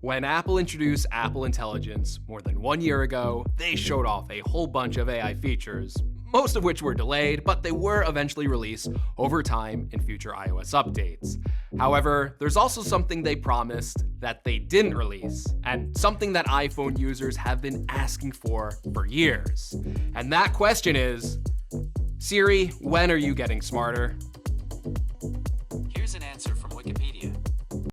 When Apple introduced Apple Intelligence more than 1 year ago, they showed off a whole bunch of AI features, most of which were delayed, but they were eventually released over time in future iOS updates. However, there's also something they promised that they didn't release, and something that iPhone users have been asking for years. And that question is, Siri, when are you getting smarter? Here's an answer from Wikipedia.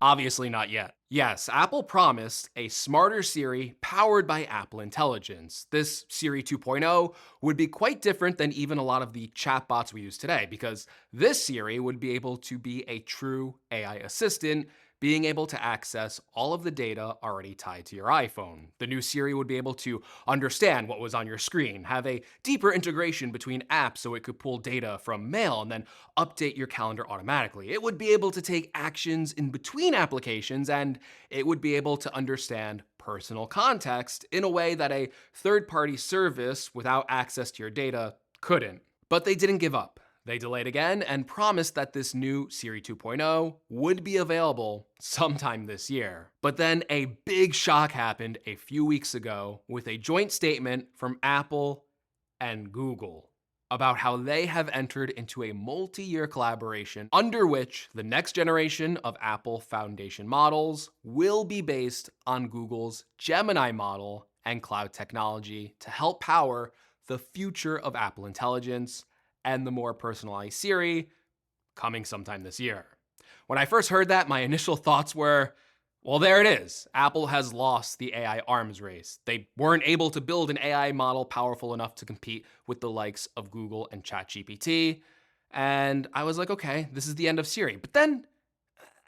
Obviously not yet. Yes, Apple promised a smarter Siri powered by Apple Intelligence. This Siri 2.0 would be quite different than even a lot of the chatbots we use today, because this Siri would be able to be a true AI assistant, being able to access all of the data already tied to your iPhone. The new Siri would be able to understand what was on your screen, have a deeper integration between apps so it could pull data from Mail and then update your calendar automatically. It would be able to take actions in between applications, and it would be able to understand personal context in a way that a third-party service without access to your data couldn't. But they didn't give up. They delayed again and promised that this new Siri 2.0 would be available sometime this year. But then a big shock happened a few weeks ago with a joint statement from Apple and Google about how they have entered into a multi-year collaboration under which the next generation of Apple Foundation models will be based on Google's Gemini model and cloud technology to help power the future of Apple Intelligence and the more personalized Siri coming sometime this year. When I first heard that, my initial thoughts were, well, there it is. Apple has lost the AI arms race. They weren't able to build an AI model powerful enough to compete with the likes of Google and ChatGPT. And I was like, okay, this is the end of Siri. But then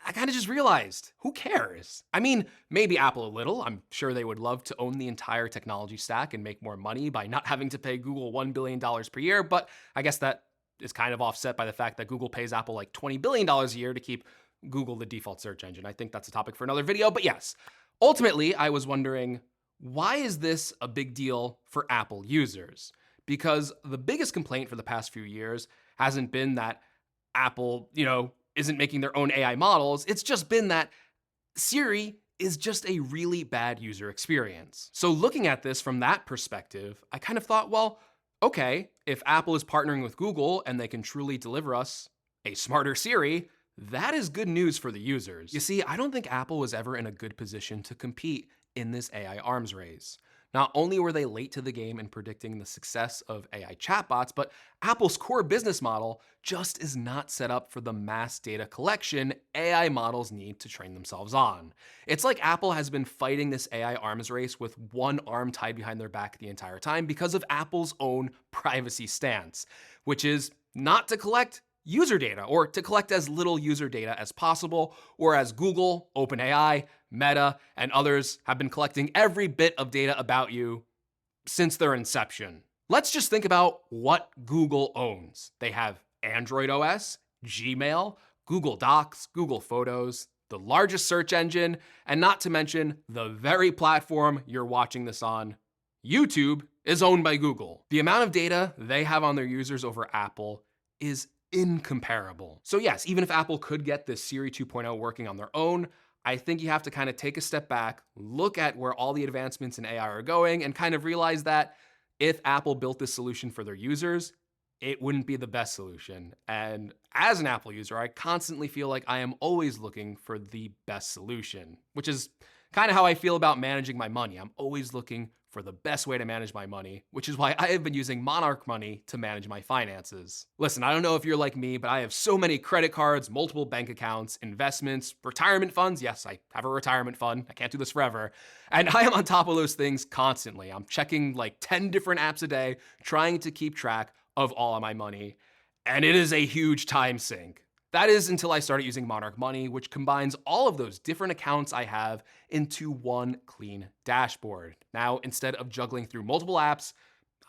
I kind of just realized, who cares? I mean, maybe Apple a little. I'm sure they would love to own the entire technology stack and make more money by not having to pay Google $1 billion per year, but I guess that is kind of offset by the fact that Google pays Apple like $20 billion a year to keep Google the default search engine. I think that's a topic for another video, but yes. Ultimately, I was wondering, why is this a big deal for Apple users? Because the biggest complaint for the past few years hasn't been that Apple, isn't making their own AI models. It's just been that Siri is just a really bad user experience. So looking at this from that perspective, I kind of thought, well, okay, if Apple is partnering with Google and they can truly deliver us a smarter Siri, that is good news for the users. You see, I don't think Apple was ever in a good position to compete in this AI arms race. Not only were they late to the game in predicting the success of AI chatbots, but Apple's core business model just is not set up for the mass data collection AI models need to train themselves on. It's like Apple has been fighting this AI arms race with one arm tied behind their back the entire time because of Apple's own privacy stance, which is not to collect user data, or to collect as little user data as possible, whereas Google, OpenAI, Meta, and others have been collecting every bit of data about you since their inception. Let's just think about what Google owns. They have Android OS, Gmail, Google Docs, Google Photos, the largest search engine, and not to mention the very platform you're watching this on, YouTube, is owned by Google. The amount of data they have on their users over Apple is incomparable. So yes, even if Apple could get this Siri 2.0 working on their own, I think you have to kind of take a step back, look at where all the advancements in AI are going, and kind of realize that if Apple built this solution for their users, it wouldn't be the best solution. And as an Apple user, I constantly feel like I am always looking for the best solution, which is kind of how I feel about managing my money. I'm always looking for the best way to manage my money, which is why I have been using Monarch Money to manage my finances. Listen, I don't know if you're like me, but I have so many credit cards, multiple bank accounts, investments, retirement funds. Yes, I have a retirement fund. I can't do this forever. And I am on top of those things constantly. I'm checking like 10 different apps a day, trying to keep track of all of my money. And it is a huge time sink. That is until I started using Monarch Money, which combines all of those different accounts I have into one clean dashboard. Now, instead of juggling through multiple apps,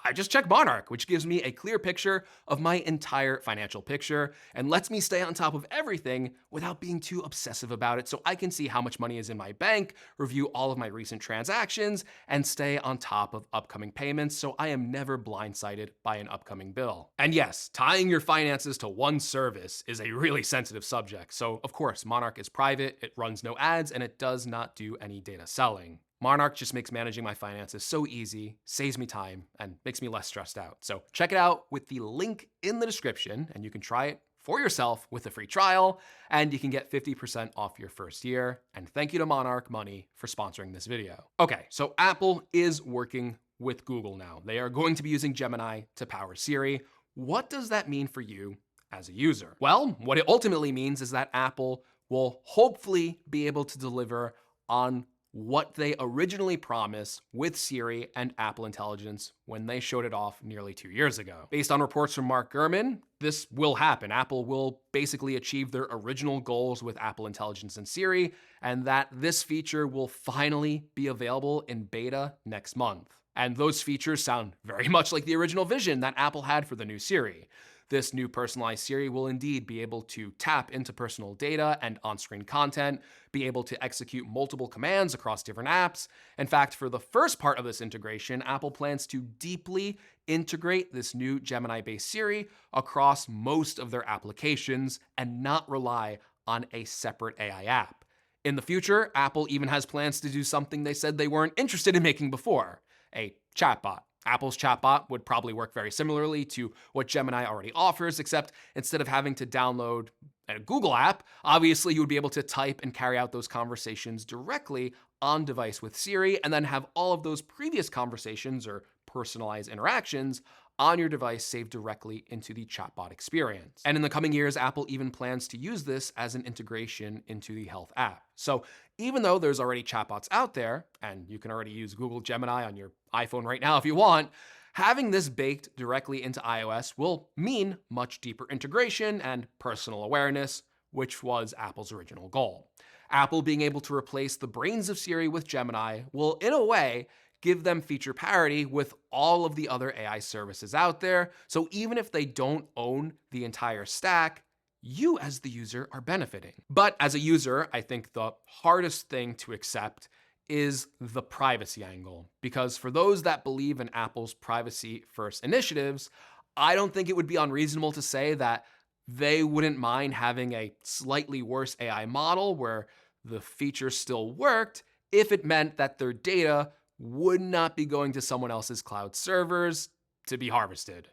I just check Monarch, which gives me a clear picture of my entire financial picture and lets me stay on top of everything without being too obsessive about it, so I can see how much money is in my bank, review all of my recent transactions, and stay on top of upcoming payments so I am never blindsided by an upcoming bill. And yes, tying your finances to one service is a really sensitive subject, so of course, Monarch is private, it runs no ads, and it does not do any data selling. Monarch just makes managing my finances so easy, saves me time, and makes me less stressed out. So check it out with the link in the description, and you can try it for yourself with a free trial, and you can get 50% off your first year. And thank you to Monarch Money for sponsoring this video. Okay, so Apple is working with Google now. They are going to be using Gemini to power Siri. What does that mean for you as a user? Well, what it ultimately means is that Apple will hopefully be able to deliver on what they originally promised with Siri and Apple Intelligence when they showed it off nearly 2 years ago. Based on reports from Mark Gurman, this will happen. Apple will basically achieve their original goals with Apple Intelligence and Siri, and that this feature will finally be available in beta next month. And those features sound very much like the original vision that Apple had for the new Siri. This new personalized Siri will indeed be able to tap into personal data and on-screen content, be able to execute multiple commands across different apps. In fact, for the first part of this integration, Apple plans to deeply integrate this new Gemini-based Siri across most of their applications and not rely on a separate AI app. In the future, Apple even has plans to do something they said they weren't interested in making before: a chatbot. Apple's chatbot would probably work very similarly to what Gemini already offers, except instead of having to download a Google app, obviously you would be able to type and carry out those conversations directly on device with Siri, and then have all of those previous conversations or personalized interactions on your device saved directly into the chatbot experience. And in the coming years, Apple even plans to use this as an integration into the Health app. So even though there's already chatbots out there, and you can already use Google Gemini on your iPhone right now if you want, having this baked directly into iOS will mean much deeper integration and personal awareness, which was Apple's original goal. Apple being able to replace the brains of Siri with Gemini will, in a way, give them feature parity with all of the other AI services out there. So even if they don't own the entire stack, you as the user are benefiting. But as a user, I think the hardest thing to accept is the privacy angle. Because for those that believe in Apple's privacy-first initiatives, I don't think it would be unreasonable to say that they wouldn't mind having a slightly worse AI model where the feature still worked if it meant that their data would not be going to someone else's cloud servers to be harvested.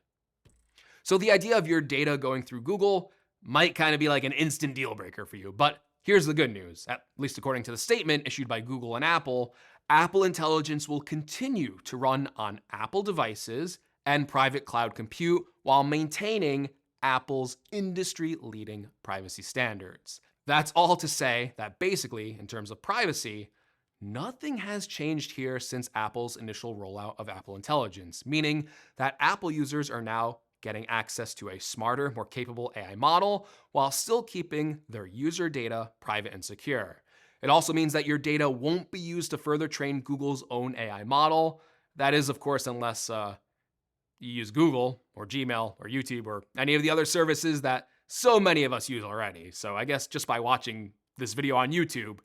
So the idea of your data going through Google might kind of be like an instant deal breaker for you. But here's the good news, at least according to the statement issued by Google and Apple Intelligence will continue to run on Apple devices and private cloud compute while maintaining Apple's industry-leading privacy standards. That's all to say that basically, in terms of privacy, nothing has changed here since Apple's initial rollout of Apple Intelligence, meaning that Apple users are now getting access to a smarter, more capable AI model while still keeping their user data private and secure. It also means that your data won't be used to further train Google's own AI model. That is, of course, unless you use Google or Gmail or YouTube or any of the other services that so many of us use already. So I guess just by watching this video on YouTube,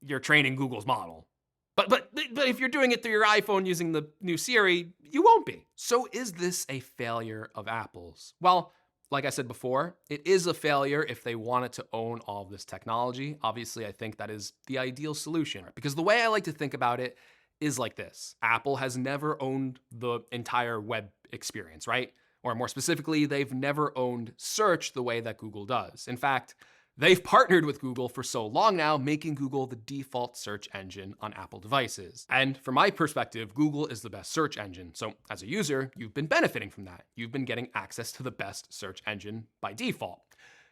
you're training Google's model. But if you're doing it through your iPhone using the new Siri, you won't be. So is this a failure of Apple's? Well, like I said before, it is a failure if they wanted to own all of this technology. Obviously, I think that is the ideal solution, because the way I like to think about it is like this. Apple has never owned the entire web experience, right? Or more specifically, they've never owned search the way that Google does. In fact, they've partnered with Google for so long now, making Google the default search engine on Apple devices. And from my perspective, Google is the best search engine. So as a user, you've been benefiting from that. You've been getting access to the best search engine by default.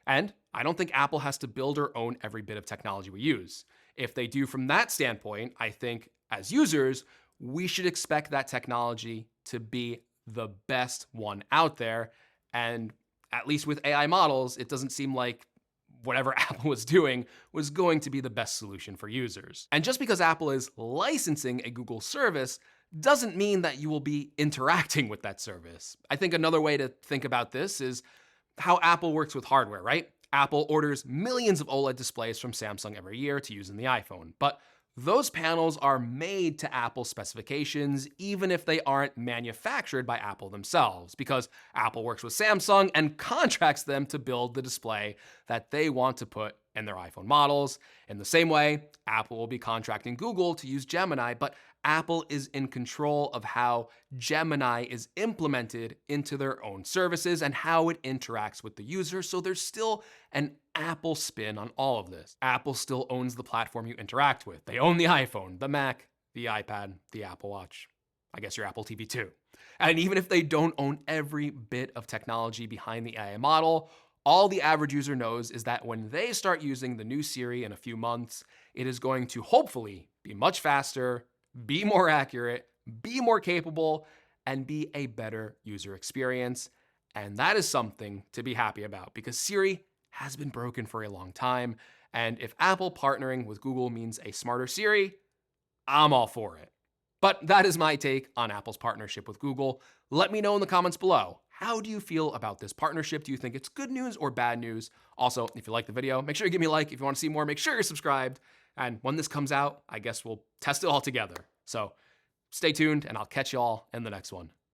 And I don't think Apple has to build or own every bit of technology we use. If they do from that standpoint, I think as users, we should expect that technology to be the best one out there. And at least with AI models, it doesn't seem like whatever Apple was doing was going to be the best solution for users. And just because Apple is licensing a Google service doesn't mean that you will be interacting with that service. I think another way to think about this is how Apple works with hardware, right? Apple orders millions of OLED displays from Samsung every year to use in the iPhone, but those panels are made to Apple specifications, even if they aren't manufactured by Apple themselves, because Apple works with Samsung and contracts them to build the display that they want to put in their iPhone models. In the same way, Apple will be contracting Google to use Gemini, but Apple is in control of how Gemini is implemented into their own services and how it interacts with the user, so there's still an Apple spin on all of this. Apple still owns the platform you interact with. They own the iPhone, the Mac, the iPad, the Apple Watch. I guess your Apple TV too. And even if they don't own every bit of technology behind the AI model, all the average user knows is that when they start using the new Siri in a few months, it is going to hopefully be much faster, be more accurate, be more capable, and be a better user experience. And that is something to be happy about because Siri has been broken for a long time. And if Apple partnering with Google means a smarter Siri, I'm all for it. But that is my take on Apple's partnership with Google. Let me know in the comments below. How do you feel about this partnership? Do you think it's good news or bad news? Also, if you like the video, make sure you give me a like. If you want to see more, make sure you're subscribed. And when this comes out, I guess we'll test it all together. So stay tuned and I'll catch you all in the next one.